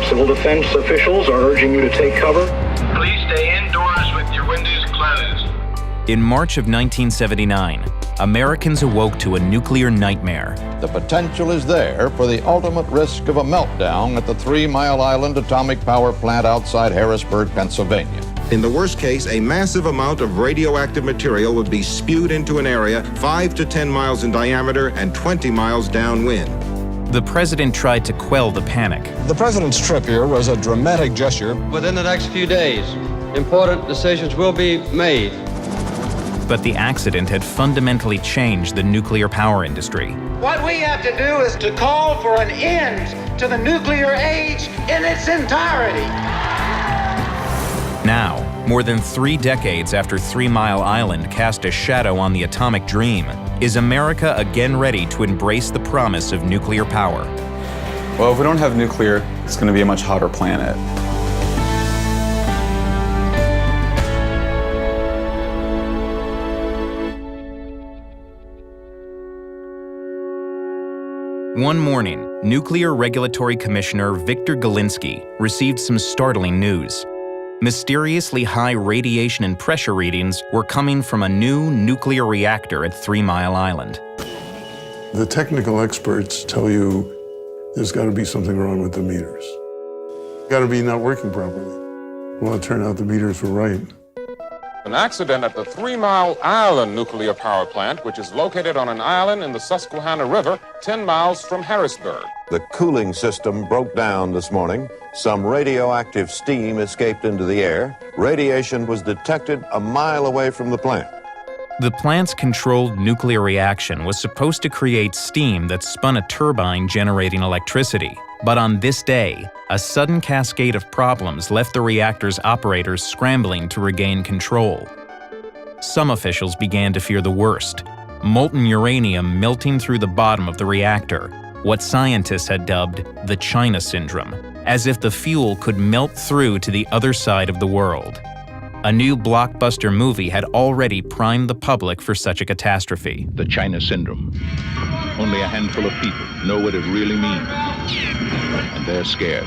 Civil defense officials are urging you to take cover. Please stay indoors with your windows closed. In March of 1979, Americans awoke to a nuclear nightmare. The potential is there for the ultimate risk of a meltdown at the 3 Mile Island atomic power plant outside Harrisburg, Pennsylvania. In the worst case, a massive amount of radioactive material would be spewed into an area 5 to 10 miles in diameter and 20 miles downwind. The president tried to quell the panic. The president's trip here was a dramatic gesture. Within the next few days, important decisions will be made. But the accident had fundamentally changed the nuclear power industry. What we have to do is to call for an end to the nuclear age in its entirety. Now, more than 3 decades after 3 Mile Island cast a shadow on the atomic dream, is America again ready to embrace the promise of nuclear power? Well, if we don't have nuclear, it's going to be a much hotter planet. One morning, Nuclear Regulatory Commissioner Victor Galinsky received some startling news. Mysteriously high radiation and pressure readings were coming from a new nuclear reactor at 3 Mile Island. The technical experts tell you there's got to be something wrong with the meters. Got to be not working properly. Well, it turned out the meters were right. An accident at the 3 Mile Island nuclear power plant, which is located on an island in the Susquehanna River, 10 miles from Harrisburg. The cooling system broke down this morning. Some radioactive steam escaped into the air. Radiation was detected a mile away from the plant. The plant's controlled nuclear reaction was supposed to create steam that spun a turbine generating electricity. But on this day, a sudden cascade of problems left the reactor's operators scrambling to regain control. Some officials began to fear the worst: molten uranium melting through the bottom of the reactor, what scientists had dubbed the China Syndrome, as if the fuel could melt through to the other side of the world. A new blockbuster movie had already primed the public for such a catastrophe. The China Syndrome. Only a handful of people know what it really means, and they're scared.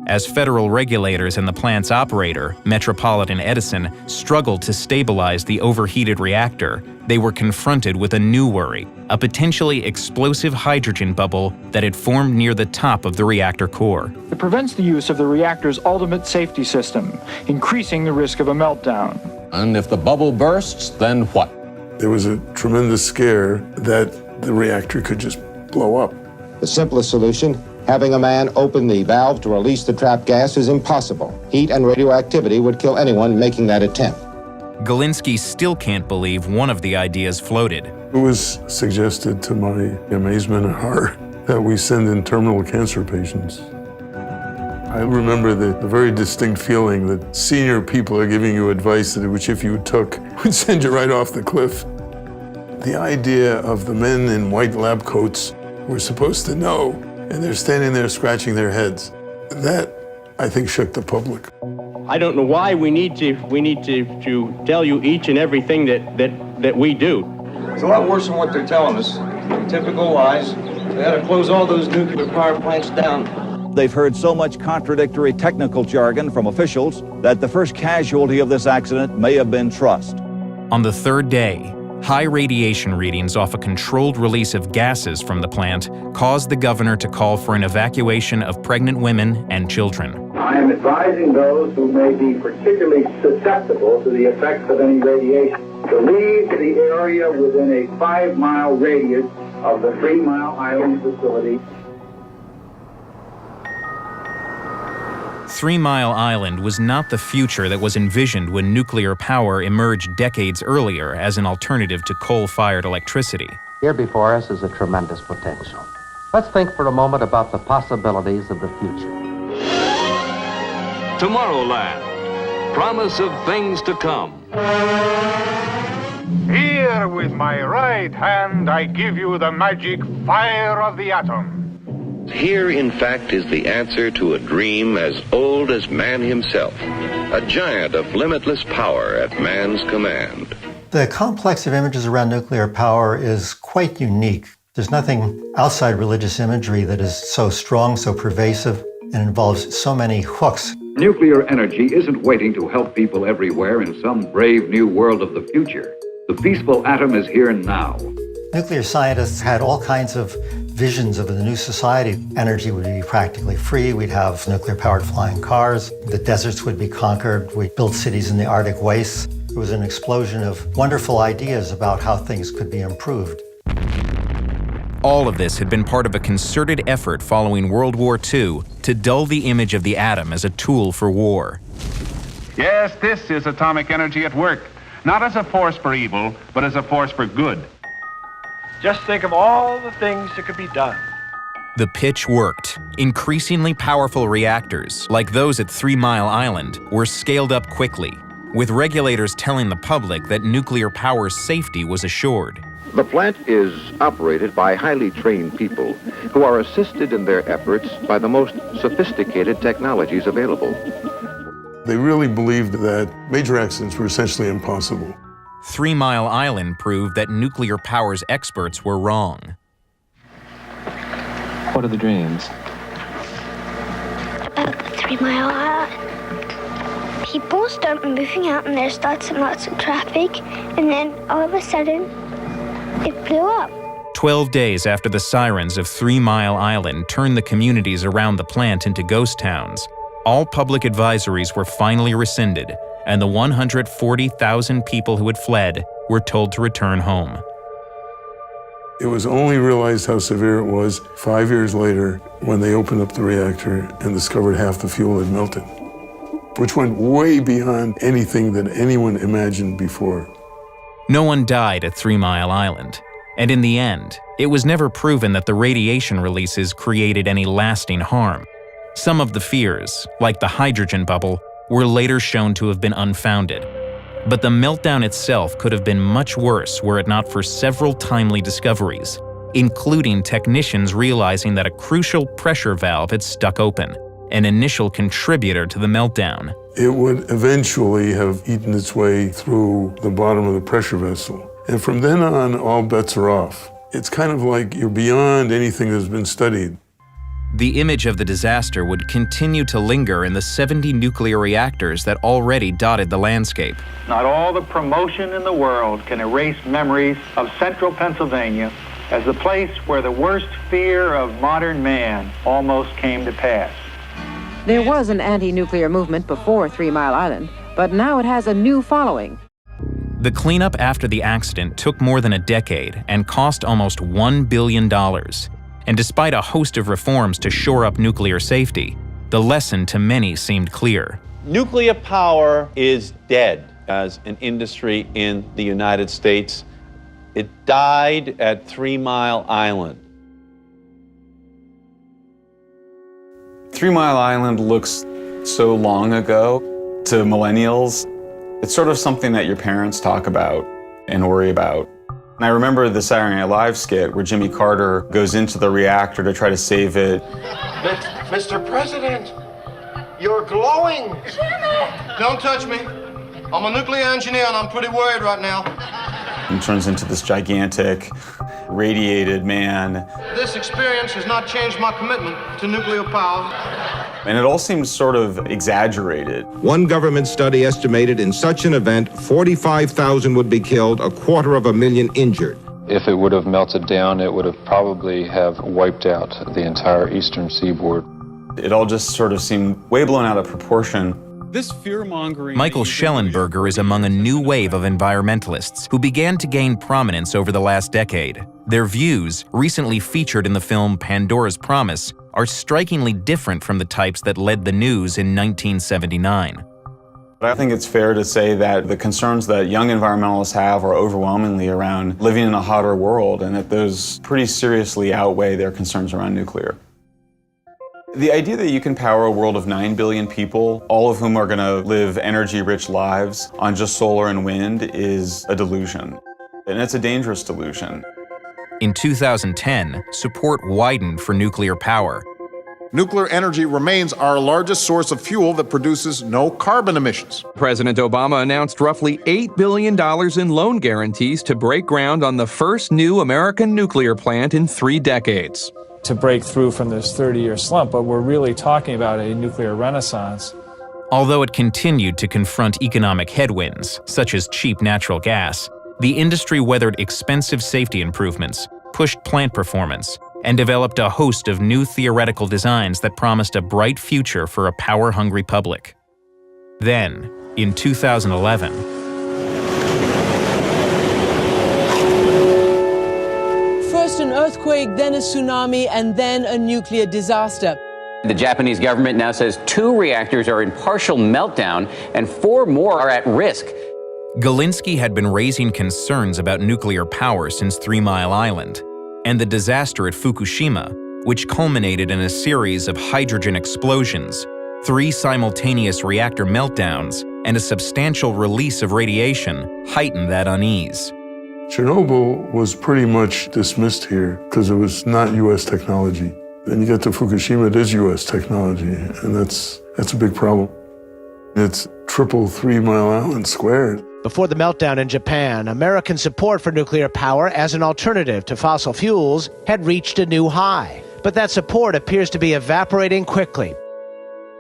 As federal regulators and the plant's operator, Metropolitan Edison, struggled to stabilize the overheated reactor, they were confronted with a new worry: a potentially explosive hydrogen bubble that had formed near the top of the reactor core. It prevents the use of the reactor's ultimate safety system, increasing the risk of a meltdown. And if the bubble bursts, then what? There was a tremendous scare that the reactor could just blow up. The simplest solution: having a man open the valve to release the trapped gas, is impossible. Heat and radioactivity would kill anyone making that attempt. Galinsky still can't believe one of the ideas floated. It was suggested, to my amazement and horror, that we send in terminal cancer patients. I remember the very distinct feeling that senior people are giving you advice that which, if you took, would send you right off the cliff. The idea of the men in white lab coats were supposed to know, and they're standing there scratching their heads. That, I think, shook the public. I don't know why we need to tell you each and everything that we do. It's a lot worse than what they're telling us. Typical lies. They ought to close all those nuclear power plants down. They've heard so much contradictory technical jargon from officials that the first casualty of this accident may have been trust. On the third day, high radiation readings off a controlled release of gases from the plant caused the governor to call for an evacuation of pregnant women and children. I am advising those who may be particularly susceptible to the effects of any radiation to leave the area within a 5-mile radius of the 3 Mile Island facility. 3 Mile Island was not the future that was envisioned when nuclear power emerged decades earlier as an alternative to coal-fired electricity. Here before us is a tremendous potential. Let's think for a moment about the possibilities of the future. Tomorrowland, promise of things to come. Here with my right hand, I give you the magic fire of the atom. Here, in fact, is the answer to a dream as old as man himself, a giant of limitless power at man's command. The complex of images around nuclear power is quite unique. There's nothing outside religious imagery that is so strong, so pervasive, and involves so many hooks. Nuclear energy isn't waiting to help people everywhere in some brave new world of the future. The peaceful atom is here now. Nuclear scientists had all kinds of visions of the new society. Energy would be practically free. We'd have nuclear-powered flying cars. The deserts would be conquered. We'd build cities in the Arctic wastes. It was an explosion of wonderful ideas about how things could be improved. All of this had been part of a concerted effort following World War II to dull the image of the atom as a tool for war. Yes, this is atomic energy at work, not as a force for evil, but as a force for good. Just think of all the things that could be done. The pitch worked. Increasingly powerful reactors, like those at 3 Mile Island, were scaled up quickly, with regulators telling the public that nuclear power safety was assured. The plant is operated by highly trained people who are assisted in their efforts by the most sophisticated technologies available. They really believed that major accidents were essentially impossible. 3 Mile Island proved that nuclear power's experts were wrong. What are the dreams? 3 Mile Island. People start moving out and there's lots and lots of traffic, and then all of a sudden, it blew up. 12 days after the sirens of 3 Mile Island turned the communities around the plant into ghost towns, all public advisories were finally rescinded, and the 140,000 people who had fled were told to return home. It was only realized how severe it was 5 years later when they opened up the reactor and discovered half the fuel had melted, which went way beyond anything that anyone imagined before. No one died at 3 Mile Island, and in the end, it was never proven that the radiation releases created any lasting harm. Some of the fears, like the hydrogen bubble, were later shown to have been unfounded. But the meltdown itself could have been much worse were it not for several timely discoveries, including technicians realizing that a crucial pressure valve had stuck open, an initial contributor to the meltdown. It would eventually have eaten its way through the bottom of the pressure vessel. And from then on, all bets are off. It's kind of like you're beyond anything that's been studied. The image of the disaster would continue to linger in the 70 nuclear reactors that already dotted the landscape. Not all the promotion in the world can erase memories of central Pennsylvania as the place where the worst fear of modern man almost came to pass. There was an anti-nuclear movement before 3 Mile Island, but now it has a new following. The cleanup after the accident took more than a decade and cost almost $1 billion. And despite a host of reforms to shore up nuclear safety, the lesson to many seemed clear. Nuclear power is dead as an industry in the United States. It died at 3 Mile Island. 3 Mile Island looks so long ago to millennials. It's sort of something that your parents talk about and worry about. And I remember the Saturday Night Live skit where Jimmy Carter goes into the reactor to try to save it. Mr. President, you're glowing. Don't touch me. I'm a nuclear engineer and I'm pretty worried right now. And turns into this gigantic, radiated man. This experience has not changed my commitment to nuclear power. And it all seems sort of exaggerated. One government study estimated in such an event, 45,000 would be killed, 250,000 injured. If it would have melted down, it would have probably have wiped out the entire eastern seaboard. It all just sort of seemed way blown out of proportion. This fear-mongering... Michael Schellenberger is among a new wave of environmentalists who began to gain prominence over the last decade. Their views, recently featured in the film Pandora's Promise, are strikingly different from the types that led the news in 1979. But I think it's fair to say that the concerns that young environmentalists have are overwhelmingly around living in a hotter world, and that those pretty seriously outweigh their concerns around nuclear. The idea that you can power a world of 9 billion people, all of whom are going to live energy-rich lives on just solar and wind, is a delusion. And it's a dangerous delusion. In 2010, support widened for nuclear power. nuclear energy remains our largest source of fuel that produces no carbon emissions. President Obama announced roughly $8 billion in loan guarantees to break ground on the first new American nuclear plant in 3 decades. To break through from this 30-year slump, but we're really talking about a nuclear renaissance. Although it continued to confront economic headwinds, such as cheap natural gas, the industry weathered expensive safety improvements, pushed plant performance, and developed a host of new theoretical designs that promised a bright future for a power-hungry public. Then, in 2011, first an earthquake, then a tsunami, and then a nuclear disaster. The Japanese government now says 2 reactors are in partial meltdown and 4 more are at risk. Galinsky had been raising concerns about nuclear power since 3 Mile Island, and the disaster at Fukushima, which culminated in a series of hydrogen explosions, 3 simultaneous reactor meltdowns, and a substantial release of radiation, heightened that unease. Chernobyl was pretty much dismissed here because it was not U.S. technology. Then you get to Fukushima, it is U.S. technology, and that's a big problem. It's triple 3 Mile Island squared. Before the meltdown in Japan, American support for nuclear power as an alternative to fossil fuels had reached a new high. But that support appears to be evaporating quickly.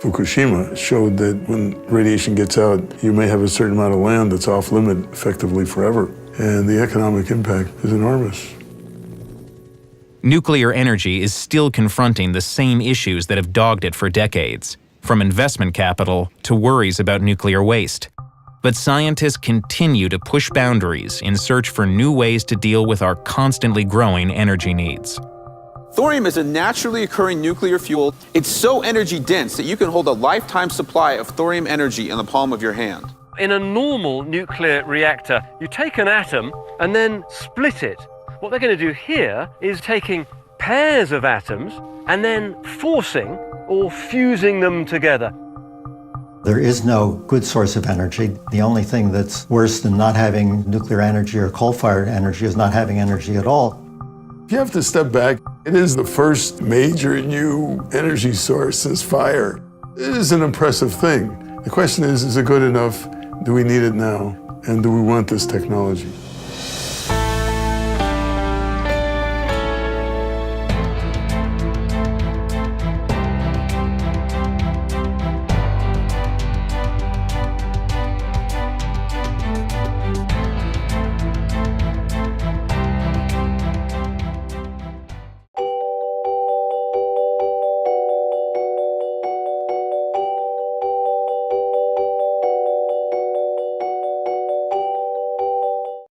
Fukushima showed that when radiation gets out, you may have a certain amount of land that's off limit effectively forever. And the economic impact is enormous. Nuclear energy is still confronting the same issues that have dogged it for decades, from investment capital to worries about nuclear waste. But scientists continue to push boundaries in search for new ways to deal with our constantly growing energy needs. Thorium is a naturally occurring nuclear fuel. It's so energy dense that you can hold a lifetime supply of thorium energy in the palm of your hand. In a normal nuclear reactor, you take an atom and then split it. What they're going to do here is taking pairs of atoms and then forcing or fusing them together. There is no good source of energy. The only thing that's worse than not having nuclear energy or coal-fired energy is not having energy at all. You have to step back. It is the first major new energy source since fire. It is an impressive thing. The question is it good enough? Do we need it now? And do we want this technology?